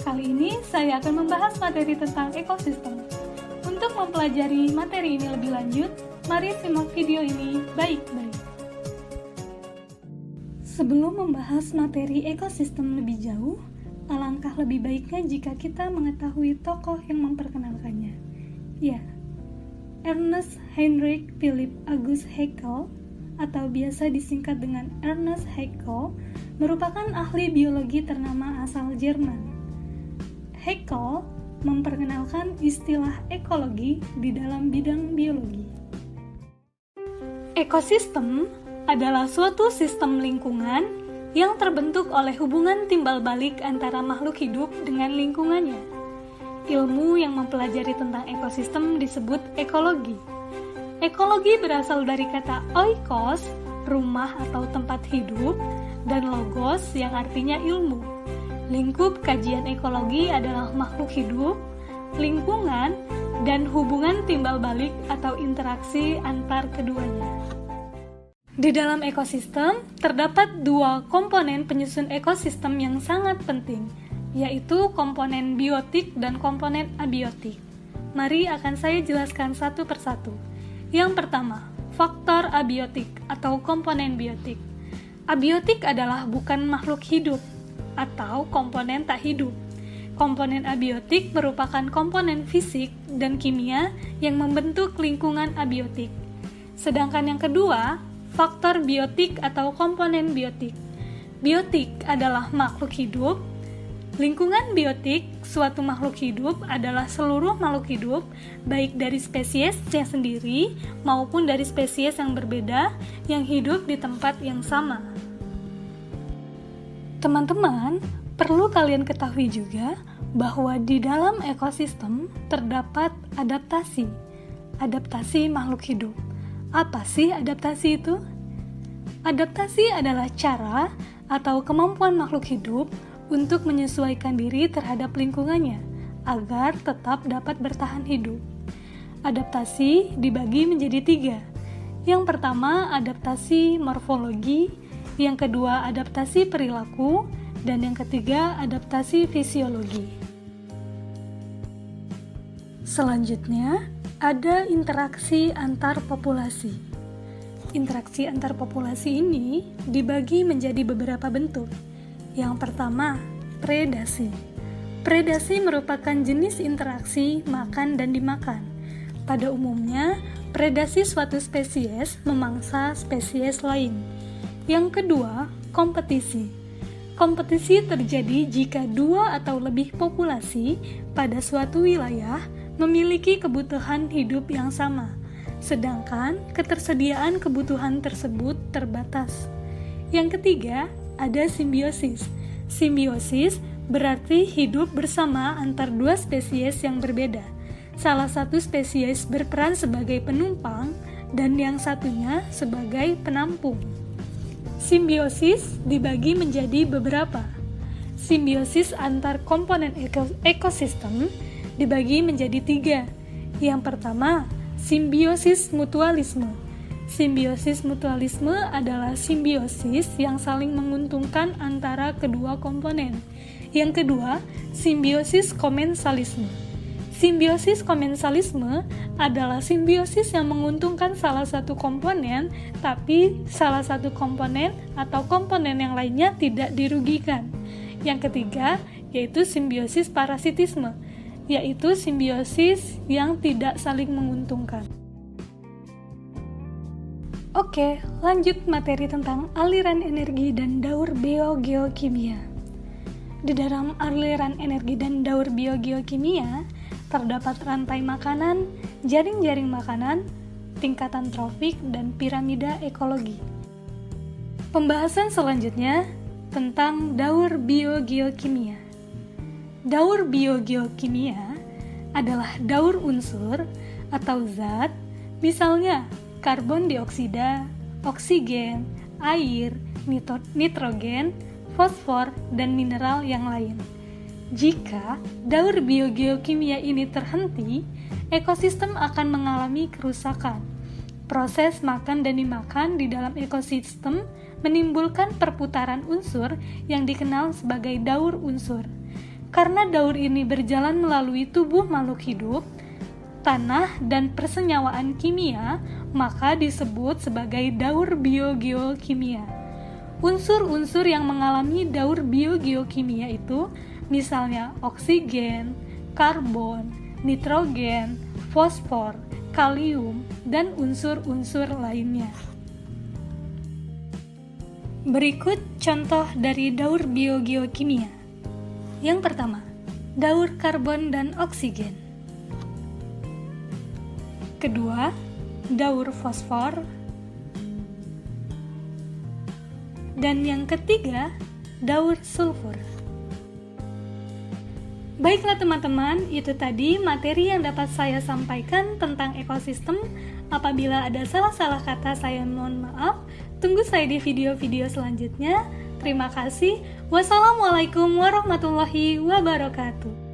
Kali ini saya akan membahas materi tentang ekosistem. Untuk mempelajari materi ini lebih lanjut, mari simak video ini baik-baik. Sebelum membahas materi ekosistem lebih jauh, alangkah lebih baiknya jika kita mengetahui tokoh yang memperkenalkannya. Ya, Ernest Heinrich Philipp August Haeckel, atau biasa disingkat dengan Ernest Haeckel, merupakan ahli biologi ternama asal Jerman. Haeckel memperkenalkan istilah ekologi di dalam bidang biologi. Ekosistem adalah suatu sistem lingkungan yang terbentuk oleh hubungan timbal balik antara makhluk hidup dengan lingkungannya. Ilmu yang mempelajari tentang ekosistem disebut ekologi. Ekologi berasal dari kata oikos, rumah atau tempat hidup, dan logos yang artinya ilmu. Lingkup kajian ekologi adalah makhluk hidup, lingkungan, dan hubungan timbal balik atau interaksi antar keduanya. Di dalam ekosistem, terdapat dua komponen penyusun ekosistem yang sangat penting, yaitu komponen biotik dan komponen abiotik. Mari akan saya jelaskan satu persatu. Yang pertama, faktor abiotik atau komponen biotik. Abiotik adalah bukan makhluk hidup, atau komponen tak hidup. Komponen abiotik merupakan komponen fisik dan kimia yang membentuk lingkungan abiotik. Sedangkan yang kedua, faktor biotik atau komponen biotik. Biotik adalah makhluk hidup. Lingkungan biotik, suatu makhluk hidup adalah seluruh makhluk hidup, baik dari spesiesnya sendiri maupun dari spesies yang berbeda yang hidup di tempat yang sama. Teman-teman, perlu kalian ketahui juga bahwa di dalam ekosistem terdapat adaptasi. Adaptasi makhluk hidup. Apa sih adaptasi itu? Adaptasi adalah cara atau kemampuan makhluk hidup untuk menyesuaikan diri terhadap lingkungannya agar tetap dapat bertahan hidup. Adaptasi dibagi menjadi 3. Yang pertama, adaptasi morfologi, yang kedua adaptasi perilaku, dan yang ketiga adaptasi fisiologi. Selanjutnya, ada interaksi antar populasi. Interaksi antar populasi ini dibagi menjadi beberapa bentuk. Yang pertama, predasi. Predasi merupakan jenis interaksi makan dan dimakan. Pada umumnya, predasi suatu spesies memangsa spesies lain. Yang kedua, kompetisi. Kompetisi terjadi jika dua atau lebih populasi pada suatu wilayah memiliki kebutuhan hidup yang sama, sedangkan ketersediaan kebutuhan tersebut terbatas. Yang ketiga, ada simbiosis. Simbiosis berarti hidup bersama antar dua spesies yang berbeda. Salah satu spesies berperan sebagai penumpang dan yang satunya sebagai penampung. Simbiosis dibagi menjadi beberapa. Simbiosis antar komponen ekosistem dibagi menjadi 3. Yang pertama, simbiosis mutualisme. Simbiosis mutualisme adalah simbiosis yang saling menguntungkan antara kedua komponen. Yang kedua, simbiosis komensalisme. Simbiosis komensalisme adalah simbiosis yang menguntungkan salah satu komponen, tapi salah satu komponen atau komponen yang lainnya tidak dirugikan. Yang ketiga, yaitu simbiosis parasitisme, yaitu simbiosis yang tidak saling menguntungkan. Oke, lanjut materi tentang aliran energi dan daur biogeokimia. Di dalam aliran energi dan daur biogeokimia, terdapat rantai makanan, jaring-jaring makanan, tingkatan trofik, dan piramida ekologi. Pembahasan selanjutnya tentang daur biogeokimia. Daur biogeokimia adalah daur unsur atau zat, misalnya karbon dioksida, oksigen, air, nitrogen, fosfor, dan mineral yang lain. Jika daur biogeokimia ini terhenti, ekosistem akan mengalami kerusakan. Proses makan dan dimakan di dalam ekosistem menimbulkan perputaran unsur yang dikenal sebagai daur unsur. Karena daur ini berjalan melalui tubuh makhluk hidup, tanah, dan persenyawaan kimia, maka disebut sebagai daur biogeokimia. Unsur-unsur yang mengalami daur biogeokimia itu misalnya oksigen, karbon, nitrogen, fosfor, kalium, dan unsur-unsur lainnya. Berikut contoh dari daur biogeokimia. Yang pertama, daur karbon dan oksigen. Kedua, daur fosfor. Dan yang ketiga, daur sulfur. Baiklah teman-teman, itu tadi materi yang dapat saya sampaikan tentang ekosistem. Apabila ada salah-salah kata, saya mohon maaf. Tunggu saya di video-video selanjutnya. Terima kasih. Wassalamualaikum warahmatullahi wabarakatuh.